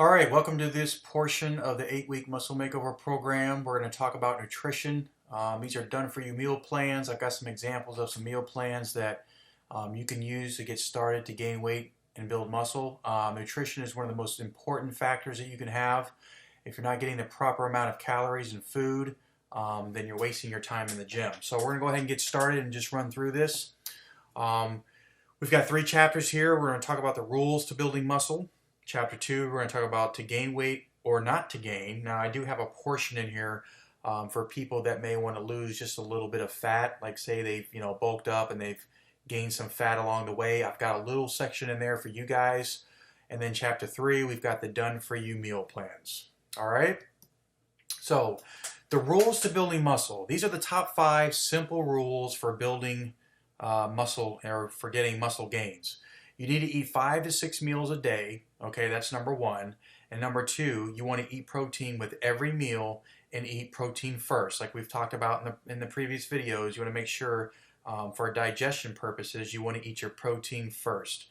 All right, welcome to this portion of the 8-week muscle makeover program. We're going to talk about nutrition. These are done for you meal plans. I've got some examples of some meal plans that you can use to get started to gain weight and build muscle. Nutrition is one of the most important factors that you can have. If you're not getting the proper amount of calories in food, then you're wasting your time in the gym. So we're going to go ahead and get started and just run through this. We've got 3 chapters here. We're going to talk about the rules to building muscle. Chapter 2, we're going to talk about to gain weight or not to gain. Now, I do have a portion in here for people that may want to lose just a little bit of fat, like say they've bulked up and they've gained some fat along the way. I've got a little section in there for you guys. And then chapter 3, we've got the done for you meal plans. All right? So, the rules to building muscle. These are the top 5 simple rules for building muscle or for getting muscle gains. You need to eat 5 to 6 meals a day. Okay, that's number 1. And number 2, you want to eat protein with every meal and eat protein first. Like we've talked about in the previous videos, you want to make sure for digestion purposes, you want to eat your protein first.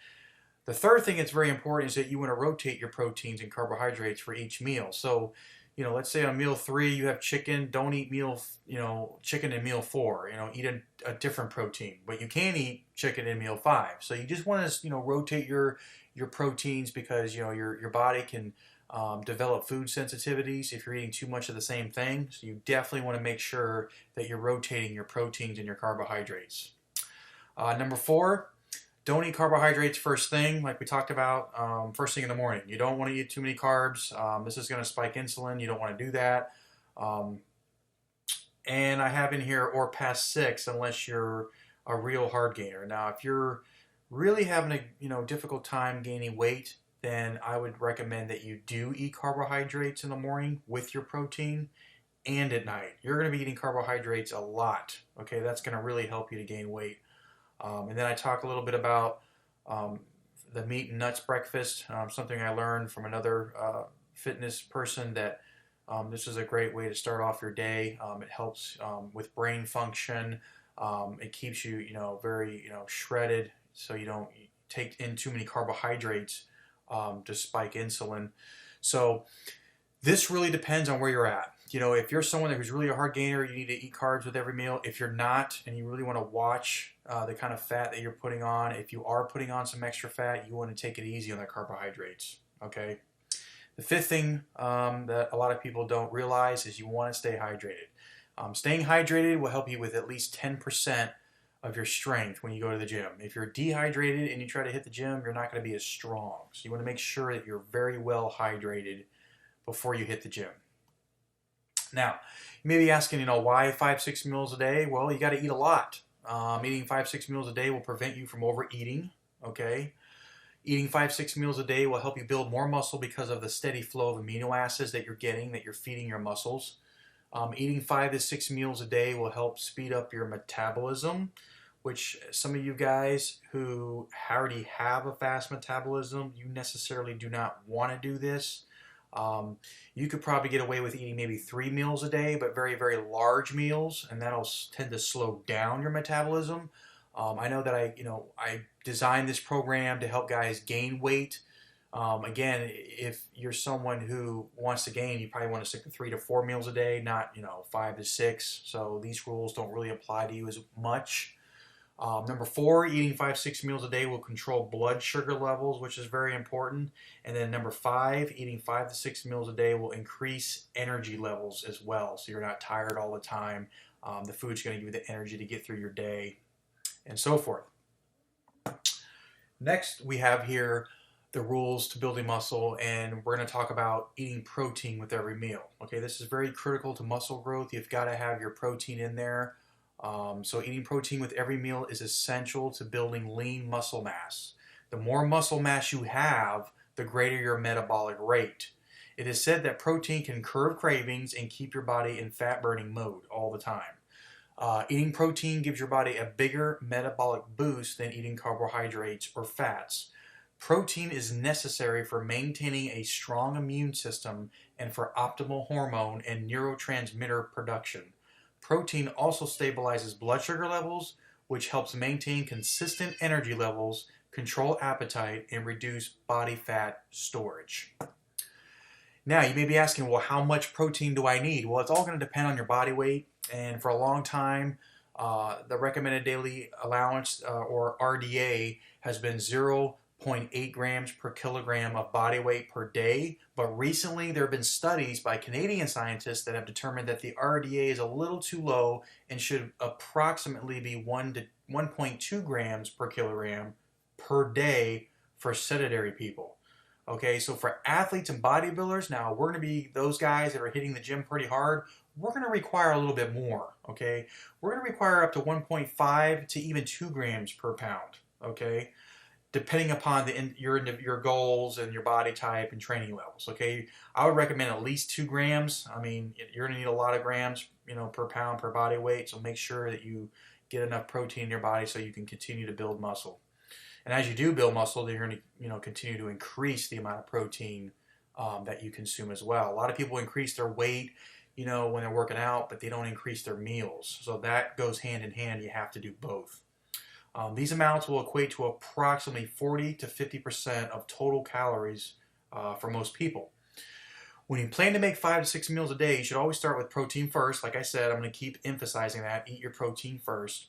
The third thing that's very important is that you want to rotate your proteins and carbohydrates for each meal. So, let's say on meal 3 you have chicken. Don't eat chicken in meal 4. Eat a different protein. But you can eat chicken in meal 5. So you just want to rotate your proteins because your body can develop food sensitivities if you're eating too much of the same thing. So you definitely want to make sure that you're rotating your proteins and your carbohydrates. Number 4. Don't eat carbohydrates first thing, like we talked about, first thing in the morning. You don't want to eat too many carbs. This is going to spike insulin. You don't want to do that. And I have in here or past 6 unless you're a real hard gainer. Now, if you're really having a difficult time gaining weight, then I would recommend that you do eat carbohydrates in the morning with your protein and at night. You're going to be eating carbohydrates a lot. Okay, that's going to really help you to gain weight. And then I talk a little bit about the meat and nuts breakfast, something I learned from another fitness person that this is a great way to start off your day. It helps with brain function. It keeps you, very, shredded, so you don't take in too many carbohydrates to spike insulin. So this really depends on where you're at. If you're someone who's really a hard gainer, you need to eat carbs with every meal. If you're not, and you really want to watch the kind of fat that you're putting on, if you are putting on some extra fat, you want to take it easy on the carbohydrates, okay? The 5th thing that a lot of people don't realize is you want to stay hydrated. Staying hydrated will help you with at least 10% of your strength when you go to the gym. If you're dehydrated and you try to hit the gym, you're not going to be as strong. So you want to make sure that you're very well hydrated before you hit the gym. Now, you may be asking, why 5-6 meals a day? Well, you got to eat a lot. Eating 5-6 meals a day will prevent you from overeating, okay? Eating 5-6 meals a day will help you build more muscle because of the steady flow of amino acids that you're getting, that you're feeding your muscles. Eating 5 to 6 meals a day will help speed up your metabolism, which some of you guys who already have a fast metabolism, you necessarily do not want to do this. You could probably get away with eating maybe 3 meals a day, but very, very large meals, and that'll tend to slow down your metabolism. I know that I designed this program to help guys gain weight. Again, if you're someone who wants to gain, you probably want to stick to 3 to 4 meals a day, not 5 to 6. So these rules don't really apply to you as much. Number 4, eating 5-6 meals a day will control blood sugar levels, which is very important. And then number 5, eating 5 to 6 meals a day will increase energy levels as well. So you're not tired all the time. The food's going to give you the energy to get through your day and so forth. Next, we have here the rules to building muscle, and we're going to talk about eating protein with every meal. Okay, this is very critical to muscle growth. You've got to have your protein in there. So eating protein with every meal is essential to building lean muscle mass. The more muscle mass you have, the greater your metabolic rate. It is said that protein can curb cravings and keep your body in fat-burning mode all the time. Eating protein gives your body a bigger metabolic boost than eating carbohydrates or fats. Protein is necessary for maintaining a strong immune system and for optimal hormone and neurotransmitter production. Protein also stabilizes blood sugar levels, which helps maintain consistent energy levels, control appetite, and reduce body fat storage. Now, you may be asking, well, how much protein do I need? Well, it's all going to depend on your body weight. And for a long time, the recommended daily allowance, or RDA, has been 0.8 grams per kilogram of body weight per day. But recently, there have been studies by Canadian scientists that have determined that the RDA is a little too low and should approximately be 1 to 1.2 grams per kilogram per day for sedentary people. Okay, so for athletes and bodybuilders, now we're going to be those guys that are hitting the gym pretty hard. We're going to require a little bit more. Okay, we're going to require up to 1.5 to even 2 grams per pound. Okay, depending upon your goals and your body type and training levels. Okay, I would recommend at least 2 grams. I mean, you're going to need a lot of grams, per pound per body weight. So make sure that you get enough protein in your body so you can continue to build muscle. And as you do build muscle, then you're going to continue to increase the amount of protein that you consume as well. A lot of people increase their weight, when they're working out, but they don't increase their meals. So that goes hand in hand. You have to do both. These amounts will equate to approximately 40 to 50% of total calories for most people. When you plan to make 5 to 6 meals a day, you should always start with protein first. Like I said, I'm going to keep emphasizing that. Eat your protein first.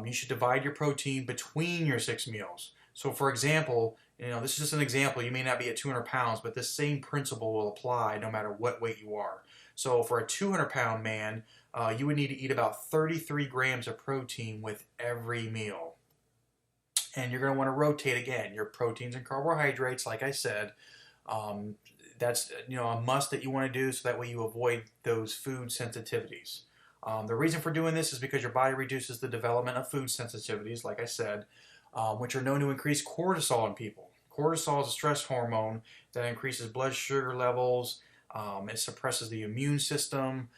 You should divide your protein between your 6 meals. So for example, this is just an example. You may not be at 200 pounds, but this same principle will apply no matter what weight you are. So for a 200-pound man, you would need to eat about 33 grams of protein with every meal. And you're going to want to rotate again your proteins and carbohydrates, like I said. That's a must that you want to do, so that way you avoid those food sensitivities. The reason for doing this is because your body reduces the development of food sensitivities, like I said, which are known to increase cortisol in people. Cortisol is a stress hormone that increases blood sugar levels. It suppresses the immune system.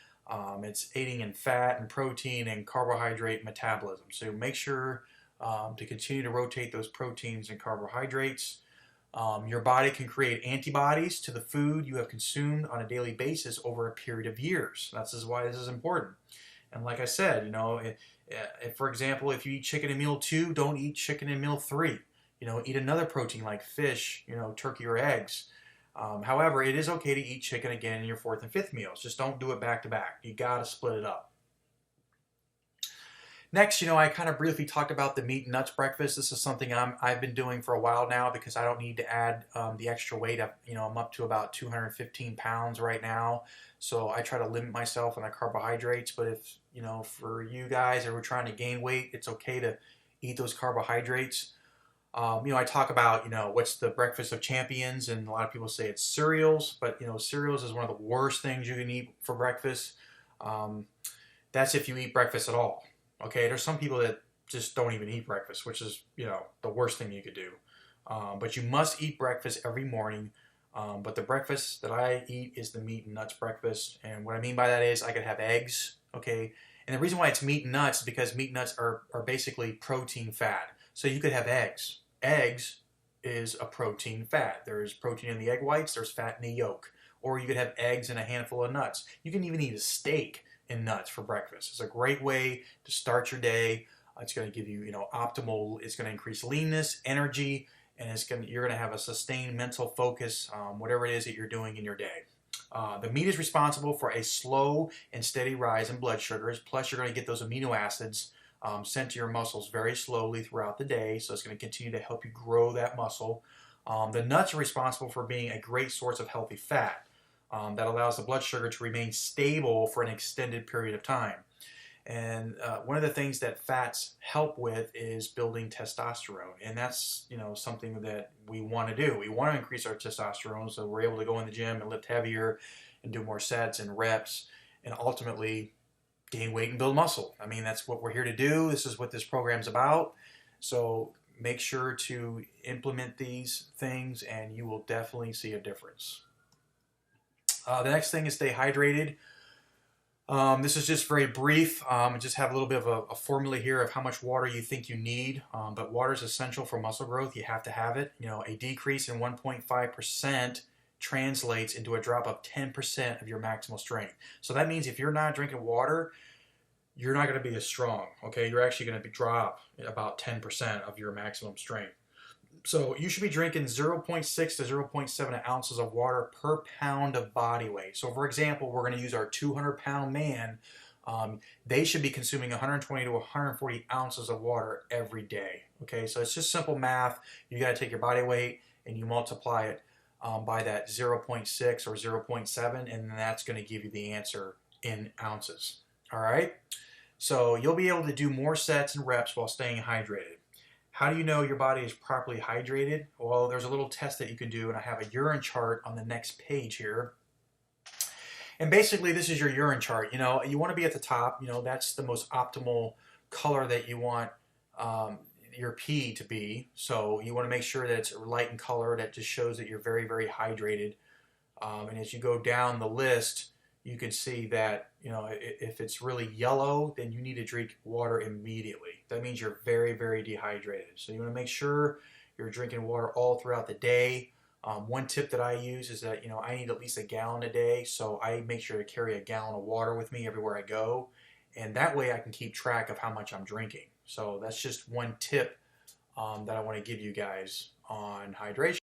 It's aiding in fat and protein and carbohydrate metabolism. So make sure to continue to rotate those proteins and carbohydrates. Your body can create antibodies to the food you have consumed on a daily basis over a period of years. That's why this is important. And like I said, if, for example, if you eat chicken in meal 2, don't eat chicken in meal 3. Eat another protein like fish, turkey or eggs. However, it is okay to eat chicken again in your 4th and 5th meals. Just don't do it back to back. You got to split it up. Next, I kind of briefly talked about the meat and nuts breakfast. This is something I've been doing for a while now because I don't need to add the extra weight. I'm up to about 215 pounds right now. So I try to limit myself on the carbohydrates. But if, for you guys that are trying to gain weight, it's okay to eat those carbohydrates. I talk about, what's the breakfast of champions, and a lot of people say it's cereals. But, cereals is one of the worst things you can eat for breakfast. That's if you eat breakfast at all. Okay, there's some people that just don't even eat breakfast, which is, the worst thing you could do. But you must eat breakfast every morning. But the breakfast that I eat is the meat and nuts breakfast. And what I mean by that is I could have eggs, okay? And the reason why it's meat and nuts is because meat and nuts are basically protein fat. So you could have eggs. Eggs is a protein fat. There's protein in the egg whites, there's fat in the yolk. Or you could have eggs and a handful of nuts. You can even eat a steak and nuts for breakfast. It's a great way to start your day. It's going to give you, optimal. It's going to increase leanness, energy, and you're going to have a sustained mental focus, whatever it is that you're doing in your day. The meat is responsible for a slow and steady rise in blood sugars. Plus, you're going to get those amino acids sent to your muscles very slowly throughout the day. So it's going to continue to help you grow that muscle. The nuts are responsible for being a great source of healthy fat. That allows the blood sugar to remain stable for an extended period of time. And one of the things that fats help with is building testosterone. And that's, something that we want to do. We want to increase our testosterone so we're able to go in the gym and lift heavier and do more sets and reps and ultimately gain weight and build muscle. I mean, that's what we're here to do. This is what this program's about. So make sure to implement these things and you will definitely see a difference. The next thing is stay hydrated. This is just very brief. Just have a little bit of a formula here of how much water you think you need. But water is essential for muscle growth. You have to have it. A decrease in 1.5% translates into a drop of 10% of your maximal strength. So that means if you're not drinking water, you're not going to be as strong. Okay, you're actually going to drop about 10% of your maximum strength. So you should be drinking 0.6 to 0.7 ounces of water per pound of body weight. So for example, we're going to use our 200-pound man. They should be consuming 120 to 140 ounces of water every day. Okay, so it's just simple math. You got to take your body weight and you multiply it by that 0.6 or 0.7, and then that's going to give you the answer in ounces. All right, so you'll be able to do more sets and reps while staying hydrated. How do you know your body is properly hydrated? Well, there's a little test that you can do, and I have a urine chart on the next page here. And basically, this is your urine chart. You know, you want to be at the top. You know, that's the most optimal color that you want your pee to be. So you want to make sure that it's light in color. That just shows that you're very, very hydrated. And as you go down the list, you can see that, you know, if it's really yellow, then you need to drink water immediately. That means you're very, very dehydrated. So you want to make sure you're drinking water all throughout the day. One tip that I use is that, you know, I need at least a gallon a day, so I make sure to carry a gallon of water with me everywhere I go, and that way I can keep track of how much I'm drinking. So that's just one tip that I want to give you guys on hydration.